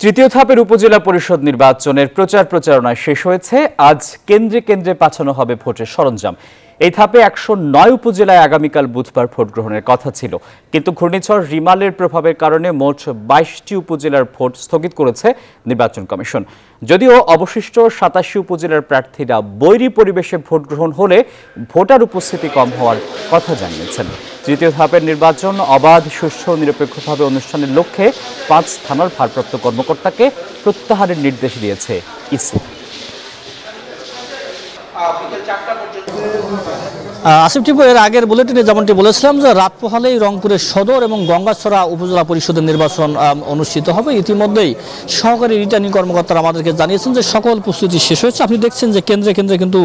তৃতীয় ধাপের উপজেলা পরিষদ নির্বাচনের প্রচারণা শেষ হয়েছে। আজ কেন্দ্রে কেন্দ্রে পাঠানো হবে ভোটের সরঞ্জাম। এই ধাপে ১০৯ উপজেলায় আগামীকাল বুধবার ভোট গ্রহণের কথা ছিল, কিন্তু ঘূর্ণিঝড় রিমালের প্রভাবের কারণে মোট ২২টি উপজেলার ভোট স্থগিত করেছে নির্বাচন কমিশন। যদিও অবশিষ্ট ৮৭ উপজেলার প্রার্থীরা বৈরী পরিবেশে ভোট গ্রহণ হলে ভোটার উপস্থিতি কম হওয়ার কথা জানিয়েছেন। তৃতীয় ধাপের নির্বাচন অবাধ, সুষ্ঠু ও নিরপেক্ষভাবে অনুষ্ঠানের লক্ষ্যে ৫ থানার ভারপ্রাপ্ত কর্মকর্তাকে প্রত্যাহারের নির্দেশ দিয়েছে ইসি। আসিফ টিপু, এর আগের বুলেটিনে যেমনটি বলেছিলাম যে রাত পোহালেই রংপুরের সদর এবং গঙ্গাছড়া উপজেলা পরিষদের নির্বাচন অনুষ্ঠিত হবে। ইতিমধ্যেই সহকারী রিটার্নিং কর্মকর্তারা আমাদেরকে জানিয়েছেন যে সকল প্রস্তুতি শেষ হয়েছে। আপনি দেখছেন যে কেন্দ্রে কেন্দ্রে কিন্তু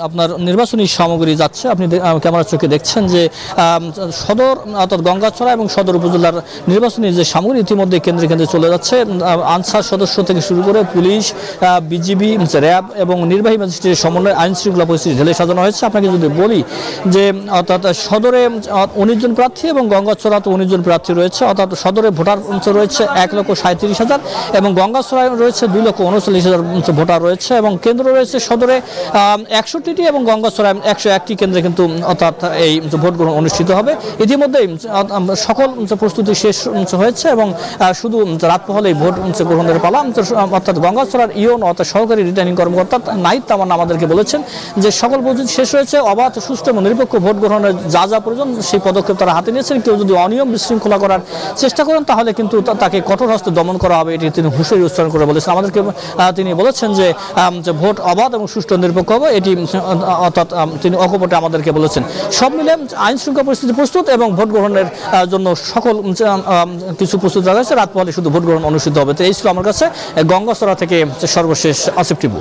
আপনার নির্বাচনী সামগ্রী যাচ্ছে। আপনি ক্যামেরার চোখে দেখছেন যে সদর অর্থাৎ গঙ্গাছড়া এবং সদর উপজেলার নির্বাচনী যে সামগ্রী ইতিমধ্যে কেন্দ্রে কেন্দ্রে চলে যাচ্ছে। আনসার সদস্য থেকে শুরু করে পুলিশ, বিজিবি, র্যাব এবং নির্বাহী ম্যাজিস্ট্রেটের সমন্বয়ে আইন শৃঙ্খলা পরিস্থিতি ঢেলে সাজানো হয়েছে। আপনাকে যদি বলি যে অর্থাৎ সদরে ১৯ জন প্রার্থী এবং গঙ্গাছড়াতে ১৯ জন প্রার্থী রয়েছে। অর্থাৎ সদরে ভোটার রয়েছে ১,৩৭,০০০ এবং গঙ্গাছড়ায় রয়েছে ২,৩৯,০০০ ভোটার রয়েছে এবং কেন্দ্র রয়েছে সদরে ৬১টি এবং গঙ্গাছড়ায় ১০১টি কেন্দ্রে কিন্তু অর্থাৎ এই ভোট গ্রহণ অনুষ্ঠিত হবে। ইতিমধ্যেই সকল প্রস্তুতি শেষ হয়েছে এবং শুধু রাত পোহালেই ভোট গ্রহণের পালা। অর্থাৎ গঙ্গাছড়ার ইওন অর্থাৎ সহকারী রিটার্নিং কর্মকর্তা নাহিদ তামান্না আমাদেরকে বলেছেন যে সকল প্রস্তুতি শেষ হয়েছে। অবাধ, সুষ্ঠু এবং নিরপেক্ষ ভোট গ্রহণের যা যা প্রয়োজন সেই পদক্ষেপ তারা হাতে নিয়েছেন। কেউ যদি অনিয়ম বিশৃঙ্খলা করার চেষ্টা করেন তাহলে কিন্তু তাকে কঠোর হস্তে দমন করা হবে, এটি তিনি হুঁশিয়ারি উচ্চারণ করে বলেছেন। আমাদেরকে তিনি বলেছেন যে ভোট অবাধ এবং সুষ্ঠু নিরপেক্ষ হবে, এটি অর্থাৎ তিনি অকপটে আমাদেরকে বলেছেন। সব মিলে আইন শৃঙ্খলা পরিস্থিতি প্রস্তুত এবং ভোট গ্রহণের জন্য সকল কিছু প্রস্তুত রাখা হয়েছে। রাত পোহালে শুধু ভোট গ্রহণ অনুষ্ঠিত হবে। তো এই ছিল আমার কাছে গঙ্গাছড়া থেকে সর্বশেষ আসিফ টিপু।